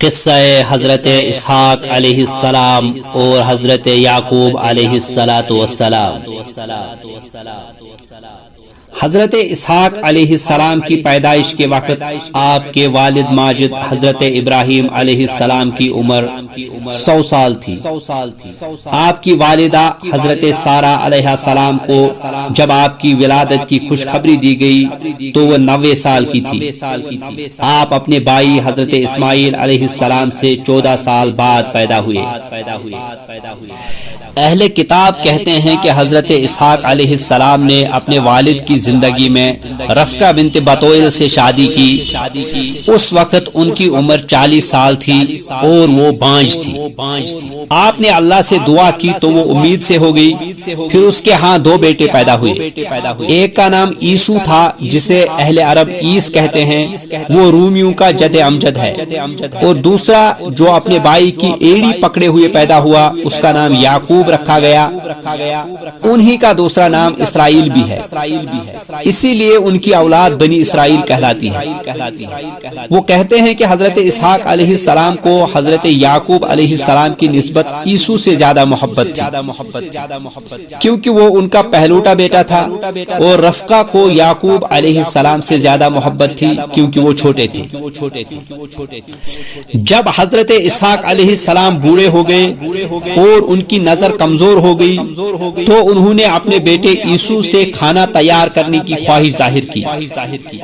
قصہ حضرت اسحاق علیہ السلام اور حضرت یعقوب علیہ السلام۔ حضرت اسحاق علیہ السلام کی پیدائش کے وقت آپ کے والد ماجد حضرت ابراہیم علیہ السلام کی عمر 100 سال تھی۔ آپ کی والدہ حضرت سارہ علیہ السلام کو جب آپ کی ولادت کی خوشخبری دی گئی تو وہ 90 سال کی تھی۔ آپ اپنے بھائی حضرت اسماعیل علیہ السلام سے 14 سال بعد پیدا ہوئے۔ اہل کتاب کہتے ہیں کہ حضرت اسحاق علیہ السلام نے اپنے والد کی زندگی میں رفقہ بنت بطویل سے شادی کی۔ اس وقت ان کی عمر 40 سال تھی اور وہ بانجھ تھی۔ آپ نے اللہ سے دعا کی تو وہ امید سے ہو گئی۔ پھر اس کے ہاں 2 بیٹے پیدا ہوئے۔ ایک کا نام عیسو تھا جسے اہل عرب عیس کہتے ہیں، وہ رومیوں کا جد امجد ہے، اور دوسرا جو اپنے بھائی کی ایڑی پکڑے ہوئے پیدا ہوا اس کا نام یعقوب رکھا گیا۔ انہی کا دوسرا نام اسرائیل بھی ہے، اسی لیے ان کی اولاد بنی اسرائیل کہلاتی ہے۔ وہ کہتے ہیں کہ حضرت اسحاق علیہ السلام کو حضرت یعقوب علیہ السلام کی نسبت عیسو سے زیادہ محبت تھی، کیونکہ وہ ان کا پہلوٹا بیٹا تھا، اور رفقہ کو یعقوب علیہ السلام سے زیادہ محبت تھی کیونکہ وہ چھوٹے تھے۔ جب حضرت اسحاق علیہ السلام بوڑھے ہو گئے اور ان کی نظر کمزور ہو گئی تو انہوں نے اپنے بیٹے عیسو سے کھانا تیار کرنے کی خواہش ظاہر کی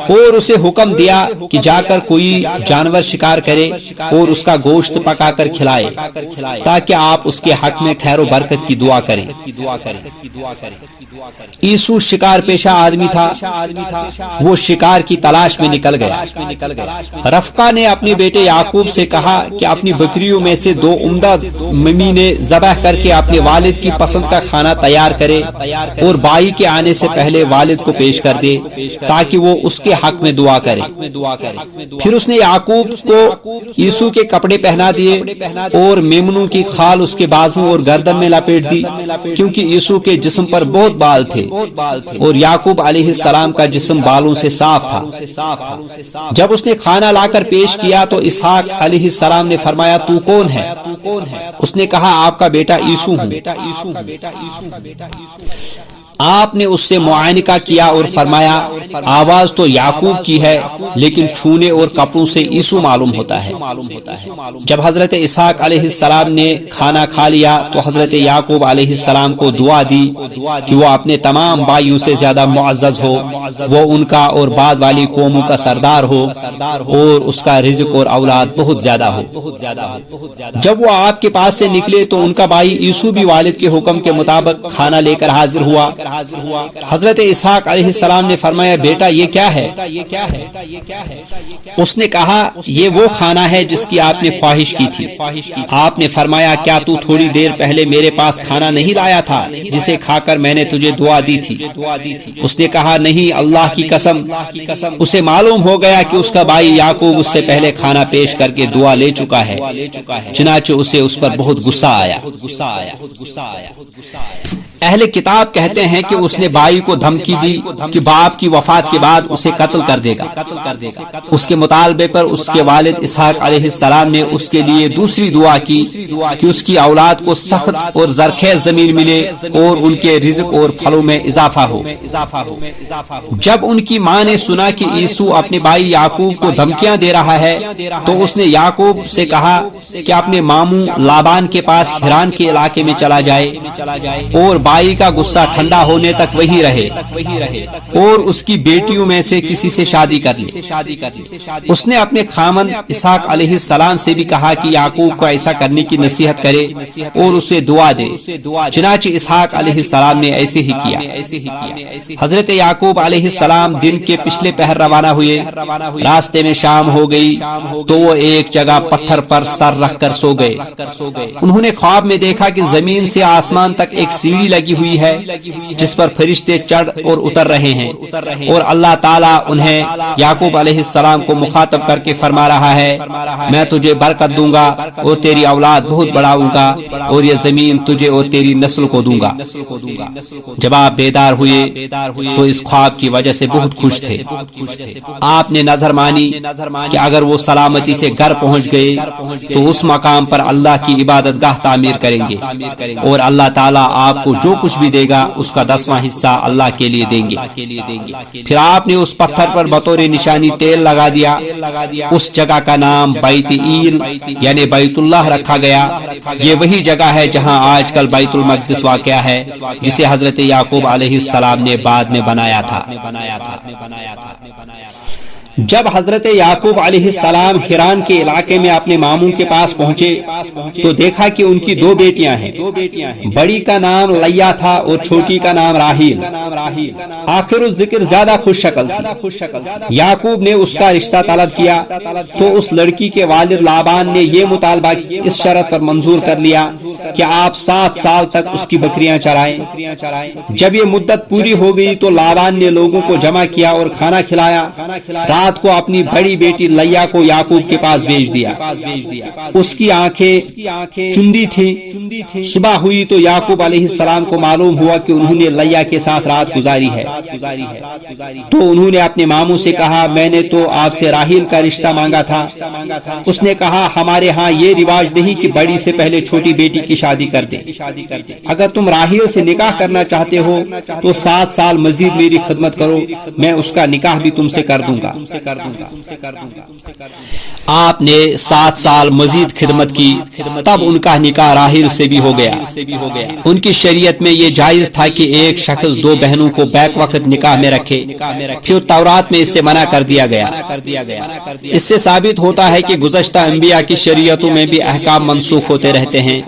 اور اسے حکم دیا کہ جا کر کوئی جانور شکار کرے اور اس کا گوشت پکا کر کھلائے تاکہ آپ اس کے حق میں خیر و برکت کی دعا کریں۔ عیسو شکار پیشہ آدمی تھا، وہ شکار کی تلاش میں نکل گیا۔ رفقہ نے اپنے بیٹے یعقوب سے کہا کہ اپنی بکریوں میں سے 2 عمدہ ممینے ذبح کر کے اپنے والد کی پسند کا کھانا تیار کرے اور بھائی کے آنے سے پہلے والد کو پیش کر دے تاکہ وہ اس کے حق میں دعا کرے۔ پھر اس نے یعقوب کو عیسو کے کپڑے پہنا دیے اور میمنوں کی کھال اس کے بازو اور گردن میں لپیٹ دی، کیونکہ عیسو کے جسم پر بہت بال تھے اور یعقوب علیہ السلام کا جسم بالوں سے صاف تھا۔ جب اس نے کھانا لا کر پیش کیا تو اسحاق علیہ السلام نے فرمایا تو کون ہے؟ اس نے کہا آپ کا بیٹا عیسو ہوں۔ آپ نے اس سے معائنہ کیا اور فرمایا آواز تو یعقوب کی ہے لیکن چھونے اور کپڑوں سے عیسو معلوم ہوتا ہے۔ جب حضرت اسحاق علیہ السلام نے کھانا کھا لیا تو حضرت یعقوب علیہ السلام کو دعا دی کہ وہ اپنے تمام بھائیوں سے زیادہ معزز ہو، وہ ان کا اور بعد والی قوموں کا سردار ہو اور اس کا رزق اور اولاد بہت زیادہ ہو۔ جب وہ آپ کے پاس سے نکلے تو ان کا بھائی عیسو بھی والد کے حکم کے مطابق کھانا لے کر حاضر ہوا۔ حضرت اسحاق علیہ السلام نے فرمایا بیٹا یہ کیا ہے؟ اس نے کہا یہ وہ کھانا ہے جس کی آپ نے خواہش کی تھی۔ آپ نے فرمایا کیا تو تھوڑی دیر پہلے میرے پاس کھانا نہیں لایا تھا جسے کھا کر میں نے تجھے دعا دی تھی؟ اس نے کہا نہیں اللہ کی قسم۔ اسے معلوم ہو گیا کہ اس کا بھائی یعقوب اس سے پہلے کھانا پیش کر کے دعا لے چکا ہے، چنانچہ اسے اس پر بہت غصہ آیا۔ اہل کتاب کہتے ہیں کہ اس نے بھائی کو دھمکی دی کہ باپ کی وفات کے بعد اسے قتل کر دے گا۔ اس کے مطالبے پر اس کے والد اسحاق علیہ السلام نے اس کے لیے دوسری دعا کی کہ اس کی اولاد کو سخت اور زرخیز زمین ملے اور ان کے رزق اور پھلوں میں اضافہ ہو۔ جب ان کی ماں نے سنا کہ عیسو اپنے بھائی یعقوب کو دھمکیاں دے رہا ہے تو اس نے یعقوب سے کہا کہ اپنے ماموں لابان کے پاس ہران کے علاقے میں چلا جائے اور بھائی کا غصہ ٹھنڈا ہونے تک وہی رہے اور اس کی بیٹیوں میں سے کسی سے شادی کر لے۔ اس نے اپنے خامند اسحاق علیہ السلام سے بھی کہا کہ یعقوب کو ایسا کرنے کی نصیحت کرے اور اسے دعا دے، چنانچہ اسحاق علیہ السلام نے ایسے ہی کیا۔ حضرت یعقوب علیہ السلام دن کے پچھلے پہر روانہ ہوئے۔ راستے میں شام ہو گئی تو وہ ایک جگہ پتھر پر سر رکھ کر سو گئے۔ انہوں نے خواب میں دیکھا کہ زمین سے آسمان تک ایک سیڑھی لگی ہوئی ہے جس پر فرشتے چڑھ اور اتر رہے ہیں، اور اللہ تعالیٰ انہیں یعقوب علیہ السلام کو مخاطب کر کے فرما رہا ہے میں تجھے برکت دوں گا اور تیری اولاد بہت بڑھاؤں گا اور یہ زمین تجھے اور تیری نسل کو دوں گا۔ جب آپ بیدار ہوئے تو اس خواب کی وجہ سے بہت خوش تھے۔ آپ نے نظر مانی کہ اگر وہ سلامتی سے گھر پہنچ گئے تو اس مقام پر اللہ کی عبادت گاہ تعمیر کریں گے اور اللہ تعالیٰ آپ کو جو کچھ بھی دے گا اس کا 10واں حصہ اللہ کے لیے دیں گے۔ پھر آپ نے اس پتھر پر بطور نشانی تیل لگا دیا۔ اس جگہ کا نام بیت ایل یعنی بیت اللہ رکھا گیا۔ یہ وہی جگہ ہے جہاں آج کل بیت المقدس واقع ہے، جسے حضرت یعقوب علیہ السلام نے بعد میں بنایا تھا۔ جب حضرت یعقوب علیہ السلام حران کے علاقے میں اپنے ماموں کے پاس پہنچے تو دیکھا کہ ان کی 2 بیٹیاں ہیں۔ بڑی کا نام لیا تھا اور چھوٹی کا نام راحیل۔ آخر الذکر زیادہ خوش شکل تھی۔ یعقوب نے اس کا رشتہ طلب کیا تو اس لڑکی کے والد لابان نے یہ مطالبہ اس شرط پر منظور کر لیا کہ آپ 7 سال تک اس کی بکریاں چرائیں۔ جب یہ مدت پوری ہو گئی تو لابان نے لوگوں کو جمع کیا اور کھانا کھلایا۔ رات کو اپنی بڑی بیٹی لیا کو یعقوب کے پاس بھیج دیا۔ اس کی آنکھیں چندی تھیں۔ صبح ہوئی تو یعقوب علیہ السلام کو معلوم ہوا کہ انہوں نے لیا کے ساتھ رات گزاری ہے، تو انہوں نے اپنے ماموں سے کہا میں نے تو آپ سے راحیل کا رشتہ مانگا تھا۔ اس نے کہا ہمارے ہاں یہ رواج نہیں کہ بڑی سے پہلے چھوٹی بیٹی کی شادی کر دیں۔ اگر تم راحیل سے نکاح کرنا چاہتے ہو تو 7 سال مزید میری خدمت کرو، میں اس کا نکاح بھی تم سے کر دوں گا۔ آپ نے 7 سال مزید خدمت کی، تب ان کا نکاح راحیل سے بھی ہو گیا۔ ان کی شریعت میں یہ جائز تھا کہ ایک شخص 2 بہنوں کو بیک وقت نکاح میں رکھے، پھر تورات میں اس سے منع کر دیا گیا۔ اس سے ثابت ہوتا ہے کہ گزشتہ انبیاء کی شریعتوں میں بھی احکام منسوخ ہوتے رہتے ہیں۔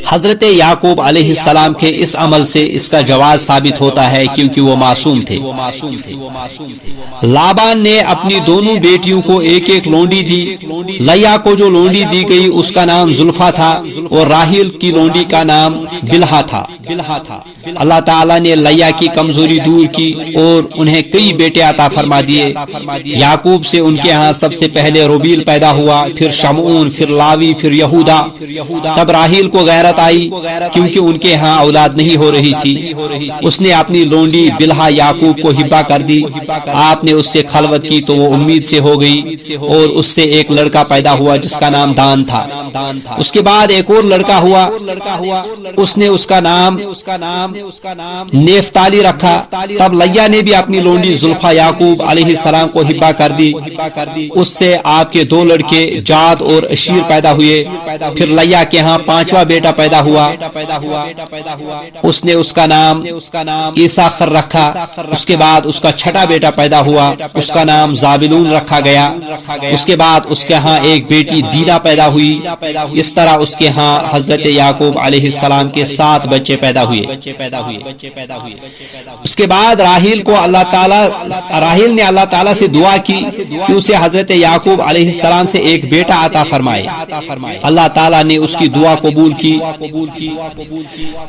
حضرت یعقوب علیہ السلام کے اس عمل سے اس کا جواز ثابت ہوتا ہے کیونکہ وہ معصوم تھے۔ لابان نے اپنی دونوں بیٹیوں کو ایک ایک لونڈی دی۔ لیا کو جو لونڈی دی گئی اس کا نام زلفا تھا اور راحیل کی لونڈی کا نام بلہا تھا۔ اللہ تعالیٰ نے لیا کی کمزوری دور کی اور انہیں کئی بیٹے عطا فرما دیے۔ یعقوب سے ان کے ہاں سب سے پہلے روبیل پیدا ہوا، پھر شمعون، پھر لاوی، پھر یہودا۔ تب راحیل کو غیرت آئی کیونکہ ان کے ہاں اولاد نہیں ہو رہی تھی۔ اس نے اپنی لونڈی بلہا یعقوب کو ہبہ کر دی۔ آپ نے اس سے خلوت کی تو وہ امید سے ہو گئی اور اس سے ایک لڑکا پیدا ہوا جس کا نام دان تھا۔ اس کے بعد ایک اور لڑکا ہوا، اس نے اس کا نام نیفتالی رکھا۔ تب لیا نے بھی اپنی لونڈی زلفا یعقوب علیہ السلام کو ہبہ کر دی۔ اس سے آپ کے 2 لڑکے جاد اور اشیر پیدا ہوئے۔ پھر لیا کے ہاں 5واں بیٹا پیدا ہوا، اس نے اس کا نام عیساخر رکھا۔ اس کے بعد اس کا 6واں بیٹا پیدا ہوا، اس کا نام زابلون رکھا گیا۔ اس کے بعد اس کے ہاں ایک بیٹی دینا پیدا ہوئی۔ اس طرح اس کے ہاں حضرت یعقوب علیہ السلام کے 7 بچے پیدا ہوئے۔ اس کے بعد راحیل نے اللہ تعالیٰ سے دعا کی کہ اسے حضرت یعقوب علیہ السلام سے ایک بیٹا عطا فرمائے۔ اللہ تعالیٰ نے اس کی دعا قبول کی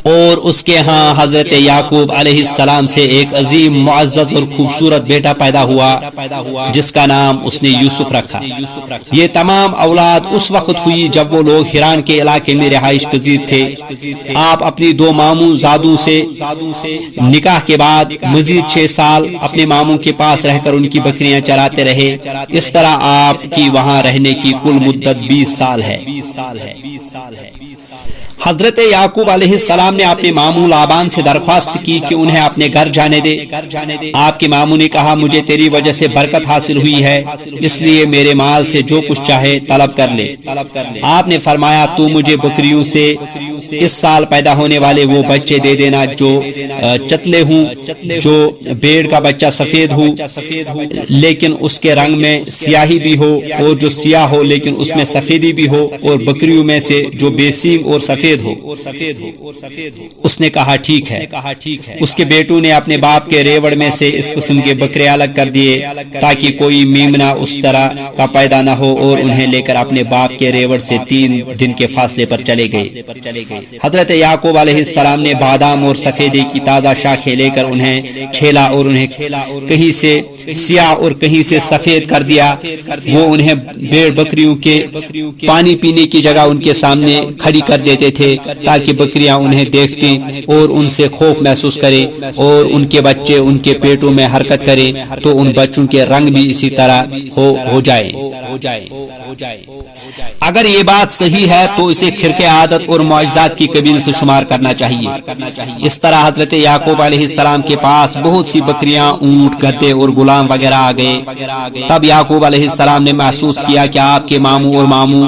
اور اس کے ہاں حضرت یعقوب علیہ السلام سے ایک عظیم معزز اور خوبصورت بیٹا پیدا ہوا جس کا نام اس نے یوسف رکھا۔ یہ تمام اولاد اس وقت ہوئی جب وہ لوگ حران کے علاقے میں رہائش پذیر تھے۔ آپ اپنی 2 ماموں زادوں سے نکاح کے بعد مزید 6 سال اپنے ماموں کے پاس رہ کر ان کی بکریاں چراتے رہے۔ اس طرح آپ کی وہاں رہنے کی کل مدت 20 سال ہے۔ حضرت یعقوب علیہ السلام نے اپنے ماموں لابان سے درخواست کی کہ انہیں اپنے گھر جانے دے۔ آپ کے ماموں نے کہا مجھے تیری وجہ سے برکت حاصل ہوئی ہے، اس لیے میرے مال سے جو کچھ چاہے طلب کر لے۔ آپ نے فرمایا تو مجھے بکریوں سے اس سال پیدا ہونے والے وہ بچے دے دینا جو چتلے ہوں، جو بھیڑ کا بچہ سفید ہو لیکن اس کے رنگ میں سیاہی بھی ہو، اور جو سیاہ ہو لیکن اس میں سفیدی بھی ہو، اور بکریوں میں سے جو بے سینگ اور سفید سفید ہو۔ اس نے کہا ٹھیک ہے۔ اس کے بیٹوں نے اپنے باپ کے ریوڑ میں سے اس قسم کے بکرے الگ کر دیے تاکہ کوئی میمنہ اس طرح کا پیدا نہ ہو، اور انہیں لے کر اپنے باپ کے ریوڑ سے 3 دن کے فاصلے پر چلے گئے۔ حضرت یعقوب علیہ السلام نے بادام اور سفیدے کی تازہ شاخیں لے کر انہیں کھیلا اور انہیں کہیں سے سیاہ اور کہیں سے سفید کر دیا۔ وہ انہیں بھیڑ بکریوں کے پانی پینے کی جگہ ان کے سامنے کھڑی کر دیتے تھے تاکہ بکریاں انہیں دیکھتی اور ان سے خوف محسوس کریں، اور ان کے بچے ان کے پیٹوں میں حرکت کریں تو ان بچوں کے رنگ بھی اسی طرح ہو جائے۔ اگر یہ بات صحیح ہے تو اسے کھرک عادت اور معجزات کی قبیل سے شمار کرنا چاہیے۔ اس طرح حضرت یعقوب علیہ السلام کے پاس بہت سی بکریاں، اونٹ، گدھے اور غلام وغیرہ آ گئے۔ تب یعقوب علیہ السلام نے محسوس کیا کہ آپ کے ماموں اور ماموں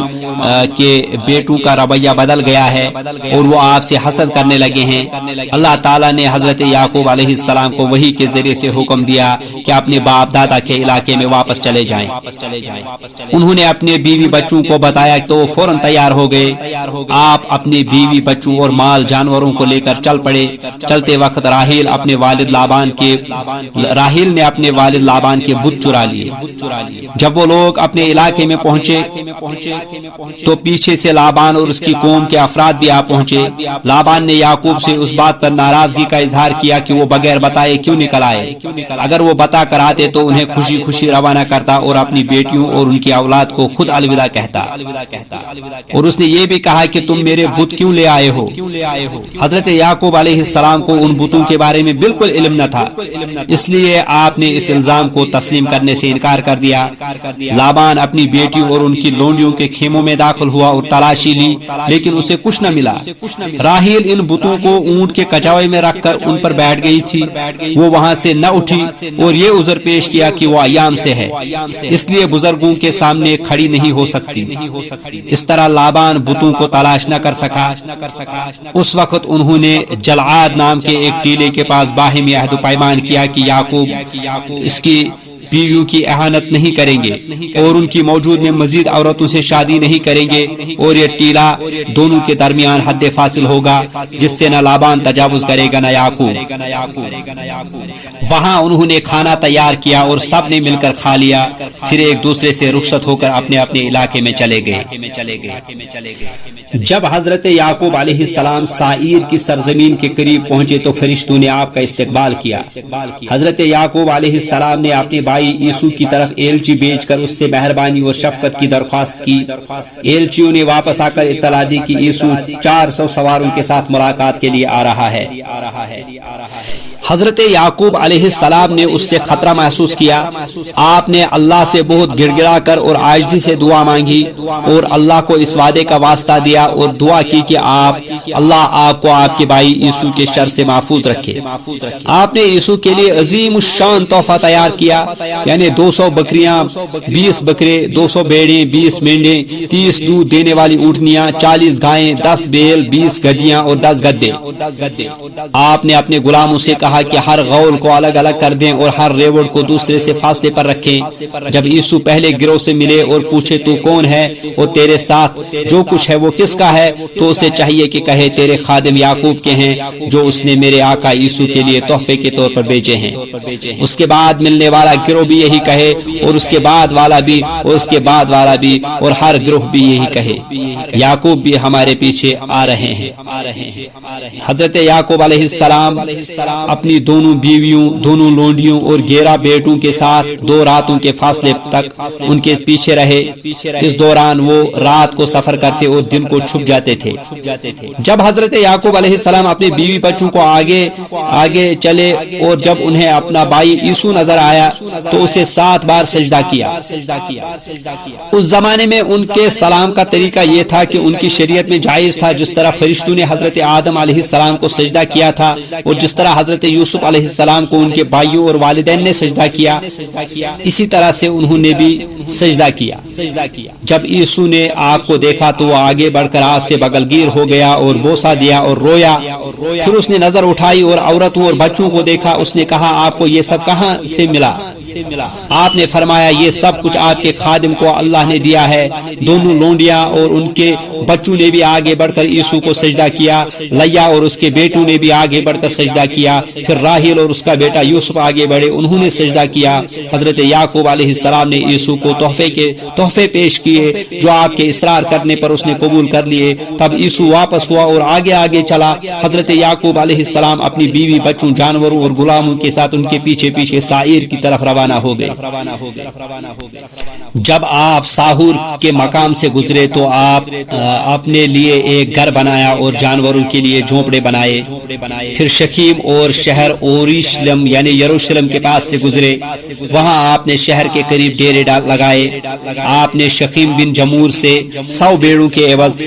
کے بیٹوں کا رویہ بدل گیا ہے اور وہ آپ سے حسد کرنے لگے ہیں۔ اللہ تعالیٰ نے حضرت یعقوب علیہ السلام کو وحی کے ذریعے سے حکم دیا کہ اپنے باپ دادا کے علاقے میں واپس چلے جائیں۔ انہوں نے اپنے بیوی بچوں کو بتایا تو وہ فوراً تیار ہو گئے۔ آپ اپنے بیوی بچوں اور مال جانوروں کو لے کر چل پڑے۔ چلتے وقت راحیل نے اپنے والد لابان کے بت چرا لیے۔ جب وہ لوگ اپنے علاقے میں پہنچے تو پیچھے سے لابان اور اس کی قوم کے افراد بھی آ پہنچے۔ لابان نے یعقوب سے اس بات پر ناراضگی کا اظہار کیا کہ وہ بغیر بتائے کیوں نکل آئے۔ اگر وہ بتا کر آتے تو انہیں خوشی خوشی روانہ کرتا اور اپنی بیٹیوں اور ان کی اولاد کو خود الوداع کہتا۔ اور اس نے یہ بھی کہا کہ تم میرے بت کیوں لے آئے ہو؟ حضرت یعقوب علیہ السلام کو ان بتوں کے بارے میں بالکل علم نہ تھا، اس لیے آپ نے اس الزام کو تسلیم کرنے سے انکار کر دیا۔ لابان اپنی بیٹیوں اور ان کی لونڈیوں کے خیموں میں داخل ہوا اور تلاشی لی، لیکن اسے کچھ نہ ملا۔ راحیل ان بتوں کو اونٹ کے کچاوے میں رکھ کر ان پر بیٹھ گئی تھی۔ وہ وہاں سے نہ اٹھی اور یہ عذر پیش کیا کہ وہ ایام سے ہے، اس لیے بزرگوں کے سامنے کھڑی نہیں ہو سکتی۔ اس طرح لابان بتوں کو تلاش نہ کر سکا۔ اس وقت انہوں نے جلعاد نام کے ایک ٹیلے کے پاس باہمی عہد و پیمان کیا کہ یعقوب اس کی بیویوں کی اہانت نہیں کریں گے اور ان کی موجود میں مزید عورتوں سے شادی نہیں کریں گے، اور یہ ٹیلا دونوں کے درمیان حد فاصل ہوگا جس سے نہ لابان تجاوز کرے گا نہ یعقوب۔ وہاں انہوں نے کھانا تیار کیا اور سب نے مل کر کھا لیا، پھر ایک دوسرے سے رخصت ہو کر اپنے اپنے علاقے میں چلے گئے۔ جب حضرت یعقوب علیہ السلام سائیر کی سرزمین کے قریب پہنچے تو فرشتوں نے آپ کا استقبال کیا۔ حضرت یعقوب علیہ السلام نے اپنے بھائی عیسو کی طرف ایلچی بھیج کر اس سے مہربانی اور شفقت کی درخواست کی۔ ایلچیوں نے واپس آ کر اطلاع دی کہ عیسو 400 سواروں کے ساتھ ملاقات کے لیے آ رہا ہے۔ حضرت یعقوب علیہ السلام نے اس سے خطرہ محسوس کیا۔ آپ نے اللہ سے بہت گڑ گڑا کر اور عاجزی سے دعا مانگی اور اللہ کو اس وعدے کا واسطہ دیا اور دعا کی کہ اللہ آپ کو آپ کے بھائی عیسو کے شر سے محفوظ رکھے۔ آپ نے عیسو کے لیے عظیم الشان تحفہ تیار کیا، یعنی 200 بکریاں، 20 بکرے، 200 بھیڑیں، 20 مینڈیں، 30 دودھ دینے والی اونٹنیاں، 40 گائیں، 10 بیل، 20 گدیاں اور 10 گدے۔ آپ نے اپنے غلاموں سے کہا کہ ہر غول کو الگ الگ کر دیں اور ہر ریوڑ کو دوسرے سے فاصلے پر رکھیں۔ جب عیسو پہلے گروہ سے ملے اور پوچھے تو کون ہے اور تیرے ساتھ جو کچھ ہے وہ کس کا ہے، تو اسے چاہیے کہ کہے تیرے خادم یعقوب کے ہیں جو اس نے میرے آقا عیسو کے لیے تحفے کے طور پر بھیجے ہیں۔ اس کے بعد ملنے والا گروہ بھی یہی کہے اور اس کے بعد والا بھی اور اس کے بعد والا بھی اور ہر گروہ بھی یہی کہے یعقوب بھی ہمارے پیچھے آ رہے ہیں۔ حضرت یعقوب علیہ السلام اپنی دونوں بیویوں، دونوں لونڈیوں اور 11 بیٹوں کے ساتھ 2 راتوں کے فاصلے تک ان کے پیچھے رہے۔ اس دوران وہ رات کو سفر کرتے اور دن کو چھپ جاتے تھے۔ جب حضرت یعقوب علیہ السلام اپنے بیوی بچوں کو آگے چلے اور جب انہیں اپنا بھائی عیسو نظر آیا تو اسے 7 بار سجدہ کیا۔ اس زمانے میں ان کے سلام کا طریقہ یہ تھا کہ ان کی شریعت میں جائز تھا، جس طرح فرشتوں نے حضرت آدم علیہ السلام کو سجدہ کیا تھا اور جس طرح حضرت یوسف علیہ السلام کو ان کے بھائیوں اور والدین نے سجدہ کیا، اسی طرح سے انہوں نے بھی سجدہ کیا۔ جب یسوع نے آگ کو دیکھا تو وہ آگے بڑھ کر آگ سے بغلگیر ہو گیا اور بوسہ دیا اور رویا۔ پھر اس نے نظر اٹھائی اور عورتوں اور بچوں کو دیکھا۔ اس نے کہا آپ کو یہ سب کہاں سے ملا؟ آپ نے فرمایا یہ سب کچھ آپ کے خادم کو اللہ نے دیا ہے۔ دونوں لونڈیاں اور ان کے بچوں نے بھی آگے بڑھ کر یسوع کو سجدہ کیا۔ لیا اور اس کے بیٹوں نے بھی آگے بڑھ کر سجدہ کیا۔ پھر راحیل اور اس کا بیٹا یوسف آگے بڑھے، انہوں نے سجدہ کیا۔ حضرت یعقوب علیہ السلام نے یسوع کو تحفے پیش کیے جو آپ کے اصرار کرنے پر اس نے قبول کر لیے۔ تب یسوع واپس ہوا اور آگے چلا۔ حضرت یعقوب علیہ السلام اپنی بیوی، بچوں، جانوروں اور غلاموں کے ساتھ ان کے پیچھے سائر کی طرف روانہ ہو گئے۔ جب آپ ساحور کے مقام سے گزرے تو آپ اپنے لیے ایک گھر بنایا اور جانوروں کے لیے جھونپڑے بنائے۔ پھر شکیم اور شہر اورشلیم یعنی یروشلم کے پاس سے گزرے، وہاں آپ نے شہر کے قریب ڈیرے لگائے۔ آپ نے شکیم بن جمور سے 100 بیڑوں کے عوض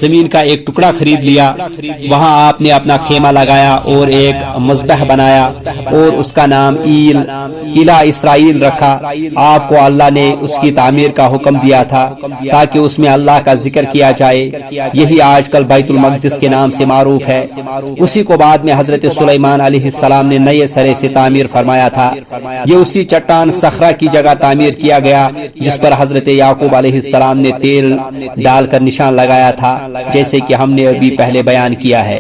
زمین کا ایک ٹکڑا خرید لیا۔ وہاں آپ نے اپنا خیمہ لگایا اور ایک مذبح بنایا اور اس کا نام الہ اسرائیل رکھا۔ آپ کو اللہ نے اس کی تعمیر کا حکم دیا تھا تاکہ اس میں اللہ کا ذکر کیا جائے، یہی آج کل بیت المقدس کے نام سے معروف ہے۔ اسی کو بعد میں حضرت سلیمان علیہ السلام نے نئے سرے سے تعمیر فرمایا تھا۔ یہ اسی چٹان صخرہ کی جگہ تعمیر کیا گیا جس پر حضرت یعقوب علیہ السلام نے تیل ڈال کر نشان لگایا تھا، جیسے کہ ہم نے ابھی پہلے بیان کیا ہے۔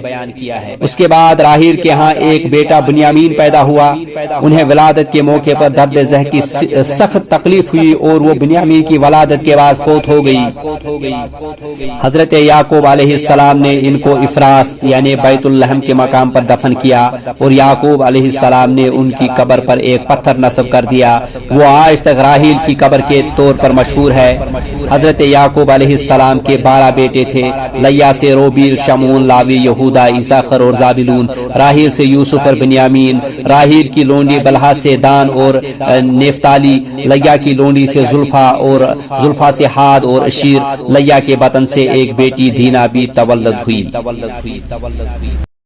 اس کے بعد راحیل کے ہاں ایک بیٹا بنیامین پیدا ہوا۔ انہیں ولادت کے موقع پر درد ذہ کی سخت تکلیف ہوئی اور وہ بنیامین کی ولادت کے بعد فوت ہو گئی۔ حضرت یعقوب علیہ السلام نے ان کو افراس یعنی بیت اللحم کے مقام پر دفن کیا اور یعقوب علیہ السلام نے ان کی قبر پر ایک پتھر نصب کر دیا۔ وہ آج تک راحیل کی قبر کے طور پر مشہور ہے۔ حضرت یعقوب علیہ السلام کے 12 بیٹے تھے۔ لیا سے روبیل، شمعون، لاوی، یہودا، اسحاق اور زابلون۔ راحیل سے یوسف اور بنیامین۔ راحیل کی لونڈی بلہا سے دان اور نفتالی۔ لیا کی لونڈی سے زلفا اور زلفا سے ہاد اور اشیر۔ لیا کے بطن سے ایک بیٹی دینا بھی تولد ہوئی۔